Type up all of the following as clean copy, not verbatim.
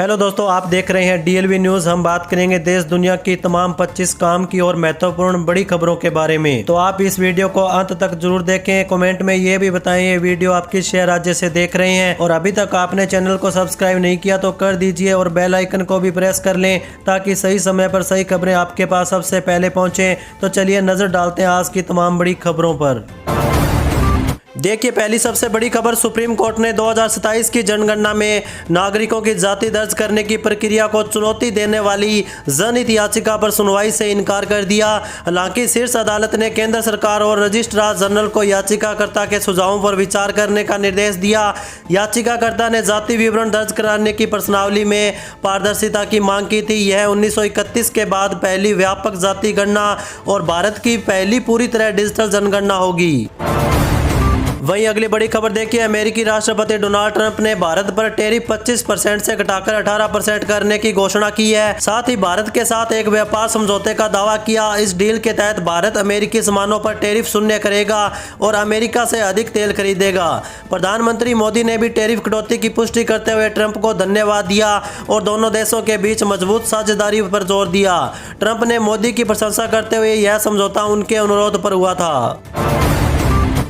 Hello दोस्तों, आप देख रहे हैं डीएलवी न्यूज़। हम बात करेंगे देश दुनिया की तमाम 25 काम की और महत्वपूर्ण बड़ी खबरों के बारे में। तो आप इस वीडियो को अंत तक जरूर देखें। कमेंट में ये भी बताएं ये वीडियो आप किस शहर राज्य से देख रहे हैं, और अभी तक आपने चैनल को सब्सक्राइब नहीं किया तो कर दीजिए और बेल आइकन को भी प्रेस कर लें ताकि सही समय पर सही खबरें आपके पास सबसे पहले पहुँचें। तो चलिए नजर डालते हैं आज की तमाम बड़ी खबरों पर। देखिए, पहली सबसे बड़ी खबर, सुप्रीम कोर्ट ने 2027 की जनगणना में नागरिकों की जाति दर्ज करने की प्रक्रिया को चुनौती देने वाली जनहित याचिका पर सुनवाई से इनकार कर दिया। हालांकि शीर्ष अदालत ने केंद्र सरकार और रजिस्ट्रार जनरल को याचिकाकर्ता के सुझावों पर विचार करने का निर्देश दिया। याचिकाकर्ता ने जाति विवरण दर्ज कराने की प्रश्नावली में पारदर्शिता की मांग की थी। यह 1931 के बाद पहली व्यापक जाति गणना और भारत की पहली पूरी तरह डिजिटल जनगणना होगी। वहीं अगली बड़ी खबर देखिए, अमेरिकी राष्ट्रपति डोनाल्ड ट्रंप ने भारत पर टैरिफ 25% से घटाकर 18% करने की घोषणा की है। साथ ही भारत के साथ एक व्यापार समझौते का दावा किया। इस डील के तहत भारत अमेरिकी सामानों पर टैरिफ शून्य करेगा और अमेरिका से अधिक तेल खरीदेगा। प्रधानमंत्री मोदी ने भी टैरिफ कटौती की पुष्टि करते हुए ट्रंप को धन्यवाद दिया और दोनों देशों के बीच मजबूत साझेदारी पर जोर दिया। ट्रंप ने मोदी की प्रशंसा करते हुए यह समझौता उनके अनुरोध पर हुआ था।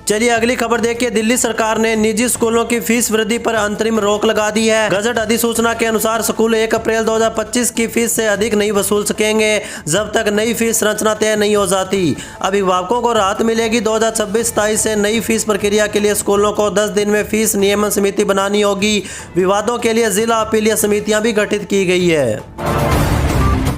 चलिए अगली खबर देखिए, दिल्ली सरकार ने निजी स्कूलों की फीस वृद्धि पर अंतरिम रोक लगा दी है। गजट अधिसूचना के अनुसार स्कूल 1 अप्रैल 2025 की फीस से अधिक नहीं वसूल सकेंगे जब तक नई फीस संरचना तय नहीं हो जाती। अभिभावकों को राहत मिलेगी। 2026-27 से नई फीस प्रक्रिया के लिए स्कूलों को 10 दिन में फीस नियमन समिति बनानी होगी। विवादों के लिए जिला अपीलीय समितियां भी गठित की गई है।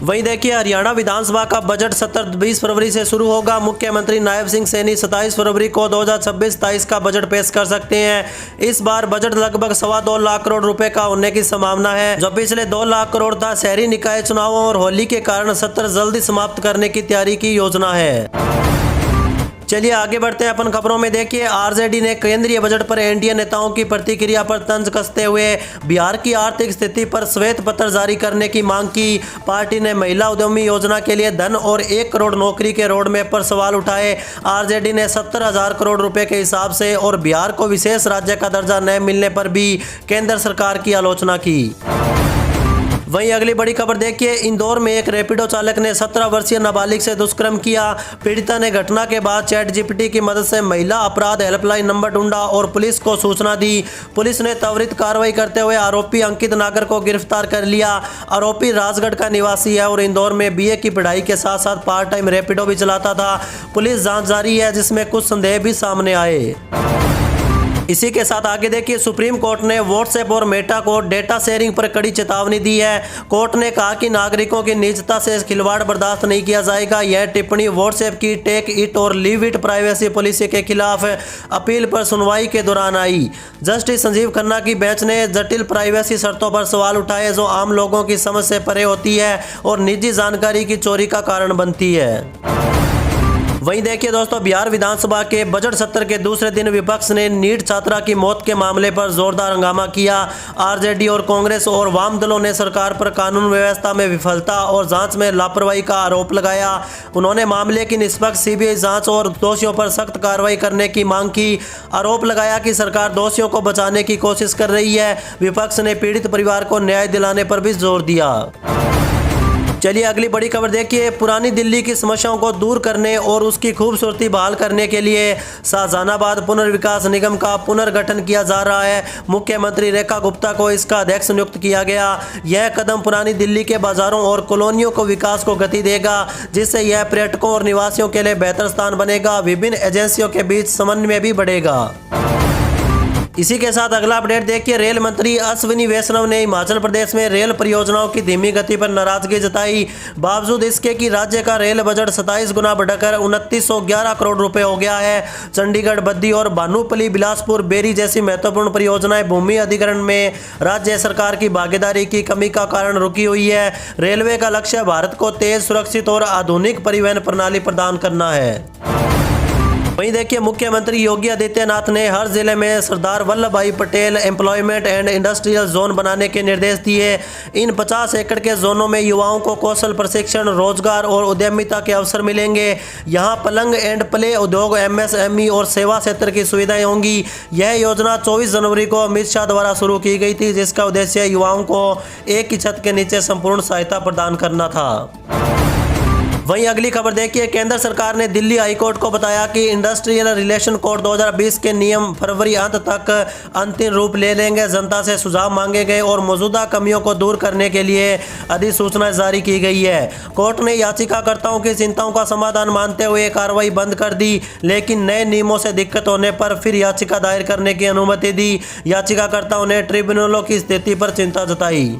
वहीं देखिए, हरियाणा विधानसभा का बजट सत्र 20 फरवरी से शुरू होगा। मुख्यमंत्री नायब सिंह सैनी 27 फरवरी को 2026-27 का बजट पेश कर सकते हैं। इस बार बजट लगभग 2.25 लाख करोड़ रुपए का होने की संभावना है, जो पिछले 2 लाख करोड़ था। शहरी निकाय चुनावों और होली के कारण सत्र जल्दी समाप्त करने की तैयारी की योजना है। चलिए आगे बढ़ते हैं अपन खबरों में। देखिए, आरजेडी ने केंद्रीय बजट पर एनडीए नेताओं की प्रतिक्रिया पर तंज कसते हुए बिहार की आर्थिक स्थिति पर श्वेत पत्र जारी करने की मांग की। पार्टी ने महिला उद्यमी योजना के लिए धन और 1 करोड़ नौकरी के रोडमैप पर सवाल उठाए। आरजेडी ने 70,000 करोड़ रुपए के हिसाब से और बिहार को विशेष राज्य का दर्जा न मिलने पर भी केंद्र सरकार की आलोचना की। वहीं अगली बड़ी खबर देखिए, इंदौर में एक रैपिडो चालक ने 17 वर्षीय नाबालिग से दुष्कर्म किया। पीड़िता ने घटना के बाद चैट जीपीटी की मदद से महिला अपराध हेल्पलाइन नंबर ढूंढा और पुलिस को सूचना दी। पुलिस ने त्वरित कार्रवाई करते हुए आरोपी अंकित नागर को गिरफ्तार कर लिया। आरोपी राजगढ़ का निवासी है और इंदौर में बीए की पढ़ाई के साथ साथ पार्ट टाइम रैपिडो भी चलाता था। पुलिस जाँच जारी है, जिसमें कुछ संदेह भी सामने आए। इसी के साथ आगे देखिए, सुप्रीम कोर्ट ने व्हाट्सएप और मेटा को डेटा शेयरिंग पर कड़ी चेतावनी दी है। कोर्ट ने कहा कि नागरिकों की निजता से खिलवाड़ बर्दाश्त नहीं किया जाएगा। यह टिप्पणी व्हाट्सएप की टेक इट और लीव इट प्राइवेसी पॉलिसी के खिलाफ अपील पर सुनवाई के दौरान आई। जस्टिस संजीव खन्ना की बेंच ने जटिल प्राइवेसी शर्तों पर सवाल उठाए जो आम लोगों की समझ से परे होती है और निजी जानकारी की चोरी का कारण बनती है। वहीं देखिए दोस्तों, बिहार विधानसभा के बजट सत्र के दूसरे दिन विपक्ष ने नीट छात्रा की मौत के मामले पर जोरदार हंगामा किया। आरजेडी और कांग्रेस और वाम दलों ने सरकार पर कानून व्यवस्था में विफलता और जांच में लापरवाही का आरोप लगाया। उन्होंने मामले की निष्पक्ष सीबीआई जांच और दोषियों पर सख्त कार्रवाई करने की मांग की। आरोप लगाया कि सरकार दोषियों को बचाने की कोशिश कर रही है। विपक्ष ने पीड़ित परिवार को न्याय दिलाने पर भी जोर दिया। चलिए अगली बड़ी खबर देखिए, पुरानी दिल्ली की समस्याओं को दूर करने और उसकी खूबसूरती बहाल करने के लिए शाहजहानाबाद पुनर्विकास निगम का पुनर्गठन किया जा रहा है। मुख्यमंत्री रेखा गुप्ता को इसका अध्यक्ष नियुक्त किया गया। यह कदम पुरानी दिल्ली के बाजारों और कॉलोनियों को विकास को गति देगा, जिससे यह पर्यटकों और निवासियों के लिए बेहतर स्थान बनेगा। विभिन्न एजेंसियों के बीच समन्वय भी बढ़ेगा। इसी के साथ अगला अपडेट देखिए, रेल मंत्री अश्विनी वैष्णव ने हिमाचल प्रदेश में रेल परियोजनाओं की धीमी गति पर नाराजगी जताई। बावजूद इसके कि राज्य का रेल बजट 27 गुना बढ़कर 2911 करोड़ रुपए हो गया है। चंडीगढ़, बद्दी और भानुपल्ली, बिलासपुर, बेरी जैसी महत्वपूर्ण परियोजनाएं भूमि अधिग्रहण में राज्य सरकार की भागीदारी की कमी का कारण रुकी हुई है। रेलवे का लक्ष्य भारत को तेज, सुरक्षित और आधुनिक परिवहन प्रणाली प्रदान करना है। वहीं देखिए मुख्यमंत्री योगी आदित्यनाथ ने हर जिले में सरदार वल्लभ भाई Patel employment and industrial zone बनाने के निर्देश दिए। इन 50 एकड़ के जोनों में युवाओं को कौशल प्रशिक्षण, रोजगार और उद्यमिता के अवसर मिलेंगे। यहां पलंग एंड प्ले उद्योग, MSME और सेवा क्षेत्र की सुविधाएं होंगी। यह योजना 24 जनवरी को अमित शाह द्वारा शुरू की गई थी, जिसका उद्देश्य युवाओं को एक ही छत के नीचे संपूर्ण सहायता प्रदान करना था। वहीं अगली खबर देखिए, केंद्र सरकार ने दिल्ली हाईकोर्ट को बताया कि इंडस्ट्रियल रिलेशन कोड 2020 के नियम फरवरी अंत तक अंतिम रूप ले लेंगे। जनता से सुझाव मांगे गए और मौजूदा कमियों को दूर करने के लिए अधिसूचना जारी की गई है। कोर्ट ने याचिकाकर्ताओं की चिंताओं का समाधान मानते हुए कार्रवाई बंद कर दी, लेकिन नए नियमों से दिक्कत होने पर फिर याचिका दायर करने की अनुमति दी। याचिकाकर्ताओं ने ट्रिब्यूनलों की स्थिति पर चिंता जताई।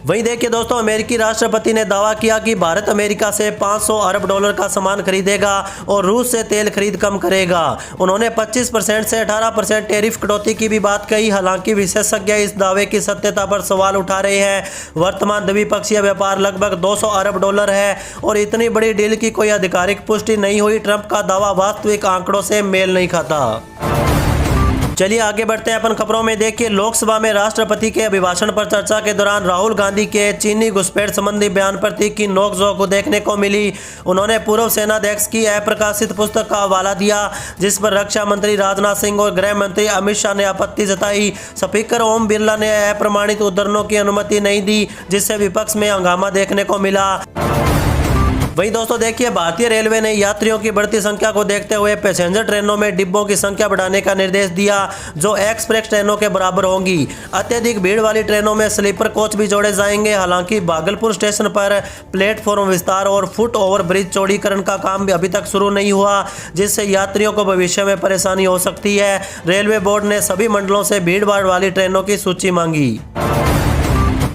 वहीं देखिए दोस्तों, अमेरिकी राष्ट्रपति ने दावा किया कि भारत अमेरिका से 500 अरब डॉलर का सामान खरीदेगा और रूस से तेल खरीद कम करेगा। उन्होंने 25% से 18% टैरिफ कटौती की भी बात कही। हालांकि विशेषज्ञ इस दावे की सत्यता पर सवाल उठा रहे हैं। वर्तमान द्विपक्षीय व्यापार लगभग 200 अरब डॉलर है और इतनी बड़ी डील की कोई आधिकारिक पुष्टि नहीं हुई। ट्रंप का दावा वास्तविक आंकड़ों से मेल नहीं खाता। चलिए आगे बढ़ते हैं अपन खबरों में। देखिए, लोकसभा में राष्ट्रपति के अभिभाषण पर चर्चा के दौरान राहुल गांधी के चीनी घुसपैठ संबंधी बयान पर तीखी नोकझोंक को देखने को मिली। उन्होंने पूर्व सेनाध्यक्ष की अप्रकाशित पुस्तक का हवाला दिया, जिस पर रक्षा मंत्री राजनाथ सिंह और गृह मंत्री अमित शाह ने आपत्ति जताई। स्पीकर ओम बिरला ने अप्रमाणित उद्धरणों की अनुमति नहीं दी, जिससे विपक्ष में हंगामा देखने को मिला। वहीं दोस्तों देखिए, भारतीय रेलवे ने यात्रियों की बढ़ती संख्या को देखते हुए पैसेंजर ट्रेनों में डिब्बों की संख्या बढ़ाने का निर्देश दिया, जो एक्सप्रेस ट्रेनों के बराबर होंगी। अत्यधिक भीड़ वाली ट्रेनों में स्लीपर कोच भी जोड़े जाएंगे। हालांकि भागलपुर स्टेशन पर प्लेटफॉर्म विस्तार और फुट ओवर ब्रिज चौड़ीकरण का काम भी अभी तक शुरू नहीं हुआ, जिससे यात्रियों को भविष्य में परेशानी हो सकती है। रेलवे बोर्ड ने सभी मंडलों से भीड़ भाड़ वाली ट्रेनों की सूची मांगी।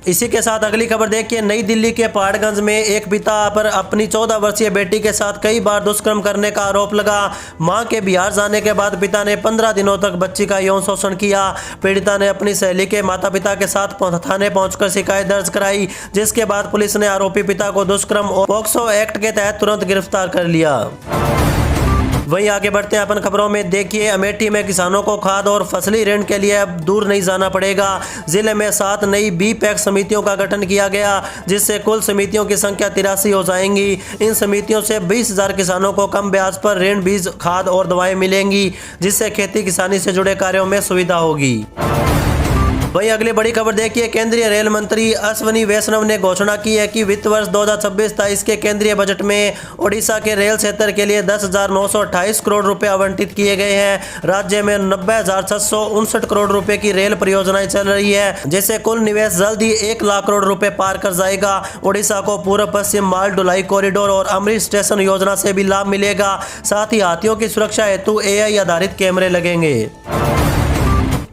इसी के साथ अगली खबर देखिए, नई दिल्ली के पहाड़गंज में एक पिता पर अपनी 14 वर्षीय बेटी के साथ कई बार दुष्कर्म करने का आरोप लगा। मां के बिहार जाने के बाद पिता ने 15 दिनों तक बच्ची का यौन शोषण किया। पीड़िता ने अपनी सहेली के माता पिता के साथ थाने पहुंचकर शिकायत दर्ज कराई, जिसके बाद पुलिस ने आरोपी पिता को दुष्कर्म और पॉक्सो एक्ट के तहत तुरंत गिरफ्तार कर लिया। वहीं आगे बढ़ते हैं अपन खबरों में। देखिए, अमेठी में किसानों को खाद और फसली ऋण के लिए अब दूर नहीं जाना पड़ेगा। जिले में 7 नई बी-पैक समितियों का गठन किया गया, जिससे कुल समितियों की संख्या 83 हो जाएंगी। इन समितियों से 20,000 किसानों को कम ब्याज पर ऋण, बीज, खाद और दवाएं मिलेंगी, जिससे खेती किसानी से जुड़े कार्यों में सुविधा होगी। वहीं अगली बड़ी खबर देखिए, केंद्रीय रेल मंत्री अश्विनी वैष्णव ने घोषणा की है कि वित्त वर्ष 2026-23 के केंद्रीय बजट में ओडिशा के रेल क्षेत्र के लिए 10,928 करोड़ रुपए आवंटित किए गए हैं। राज्य में 90,659 करोड़ रुपए की रेल परियोजनाएं चल रही है, जिससे कुल निवेश जल्द ही 1 लाख करोड़ रुपए पार कर जाएगा। ओडिशा को पूर्व पश्चिम माल ढुलाई कॉरिडोर और अमृत स्टेशन योजना से भी लाभ मिलेगा। साथ ही हाथियों की सुरक्षा हेतु AI आधारित कैमरे लगेंगे।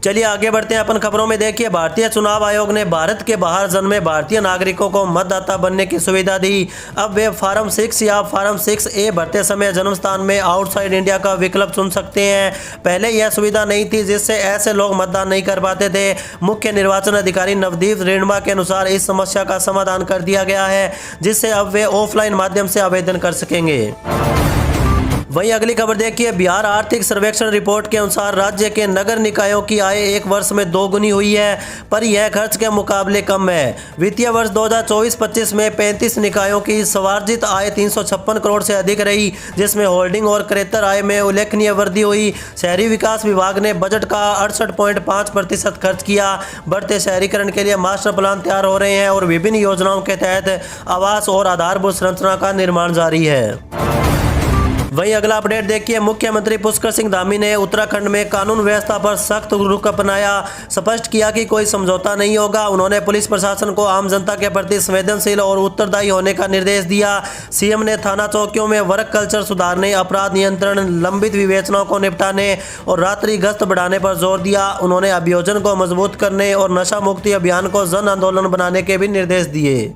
चलिए आगे बढ़ते हैं अपन खबरों में। देखिए, भारतीय चुनाव आयोग ने भारत के बाहर जन्मे भारतीय नागरिकों को मतदाता बनने की सुविधा दी। अब वे फॉर्म 6 या फॉर्म 6A भरते समय जन्म स्थान में आउटसाइड इंडिया का विकल्प चुन सकते हैं। पहले यह सुविधा नहीं थी, जिससे ऐसे लोग मतदान नहीं कर पाते थे। मुख्य निर्वाचन अधिकारी नवदीप रेणुमा के अनुसार इस समस्या का समाधान कर दिया गया है, जिससे अब वे ऑफलाइन माध्यम से आवेदन कर सकेंगे। वहीं अगली खबर देखिए, बिहार आर्थिक सर्वेक्षण रिपोर्ट के अनुसार राज्य के नगर निकायों की आय एक वर्ष में 2 गुनी हुई है, पर यह खर्च के मुकाबले कम है। वित्तीय वर्ष 2024-25 में 35 निकायों की स्वार्जित आय 356 करोड़ से अधिक रही, जिसमें होल्डिंग और क्रेतर आय में उल्लेखनीय वृद्धि हुई। शहरी विकास विभाग ने बजट का 68.5% खर्च किया। बढ़ते शहरीकरण के लिए मास्टर प्लान तैयार हो रहे हैं और विभिन्न योजनाओं के तहत आवास और आधारभूत संरचना का निर्माण जारी है। वहीं अगला अपडेट देखिए, मुख्यमंत्री पुष्कर सिंह धामी ने उत्तराखंड में कानून व्यवस्था पर सख्त रुख अपनाया। स्पष्ट किया कि कोई समझौता नहीं होगा। उन्होंने पुलिस प्रशासन को आम जनता के प्रति संवेदनशील और उत्तरदायी होने का निर्देश दिया। सीएम ने थाना चौकियों में वर्क कल्चर सुधारने, अपराध नियंत्रण, लंबित विवेचनाओं को निपटाने और रात्रि गश्त बढ़ाने पर जोर दिया। उन्होंने अभियोजन को मजबूत करने और नशा मुक्ति अभियान को जन आंदोलन बनाने के भी निर्देश दिए।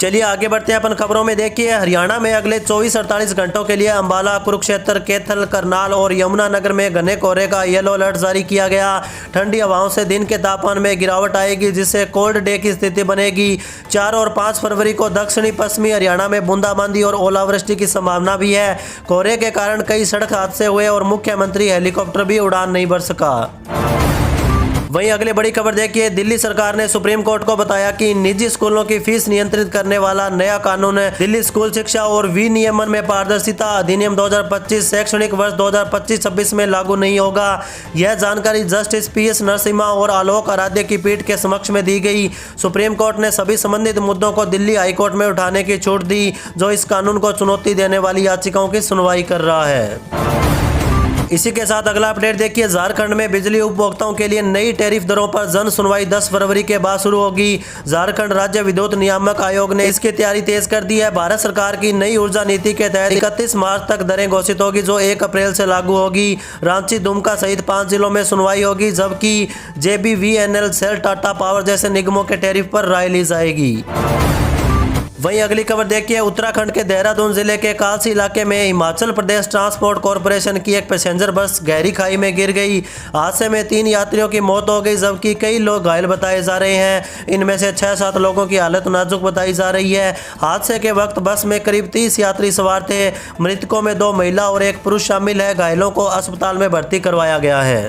चलिए आगे बढ़ते हैं अपन खबरों में। देखिए हरियाणा में अगले 24-48 घंटों के लिए अंबाला, कुरुक्षेत्र, कैथल, करनाल और यमुनानगर में घने कोहरे का येलो अलर्ट जारी किया गया। ठंडी हवाओं से दिन के तापमान में गिरावट आएगी, जिससे कोल्ड डे की स्थिति बनेगी। 4 और 5 फरवरी को दक्षिणी पश्चिमी हरियाणा में बूंदाबांदी और ओलावृष्टि की संभावना भी है। कोहरे के कारण कई सड़क हादसे हुए और मुख्यमंत्री हेलीकॉप्टर भी उड़ान नहीं भर सका। वहीं अगली बड़ी खबर देखिए, दिल्ली सरकार ने सुप्रीम कोर्ट को बताया कि निजी स्कूलों की फीस नियंत्रित करने वाला नया कानून दिल्ली स्कूल शिक्षा और विनियमन में पारदर्शिता अधिनियम 2025 शैक्षणिक वर्ष 2025-26 में लागू नहीं होगा। यह जानकारी जस्टिस PS नरसिम्हा और आलोक आराध्य की पीठ के समक्ष में दी गई। सुप्रीम कोर्ट ने सभी संबंधित मुद्दों को दिल्ली हाईकोर्ट में उठाने की छूट दी, जो इस कानून को चुनौती देने वाली याचिकाओं की सुनवाई कर रहा है। इसी के साथ अगला अपडेट देखिए, झारखंड में बिजली उपभोक्ताओं के लिए नई टैरिफ दरों पर जन सुनवाई 10 फरवरी के बाद शुरू होगी। झारखंड राज्य विद्युत नियामक आयोग ने इसकी तैयारी तेज कर दी है। भारत सरकार की नई ऊर्जा नीति के तहत 31 मार्च तक दरें घोषित होगी, जो 1 अप्रैल से लागू होगी। रांची, दुमका सहित 5 जिलों में सुनवाई होगी, जबकि JBVNL, सेल, टाटा पावर जैसे निगमों के टैरिफ पर राय ली जाएगी। वहीं अगली खबर देखिए, उत्तराखंड के देहरादून जिले के कालसी इलाके में हिमाचल प्रदेश ट्रांसपोर्ट कॉरपोरेशन की एक पैसेंजर बस गहरी खाई में गिर गई। हादसे में 3 यात्रियों की मौत हो गई, जबकि कई लोग घायल बताए जा रहे हैं। इनमें से 6-7 लोगों की हालत नाजुक बताई जा रही है। हादसे के वक्त बस में करीब 30 यात्री सवार थे। मृतकों में 2 महिला और 1 पुरुष शामिल है। घायलों को अस्पताल में भर्ती करवाया गया है।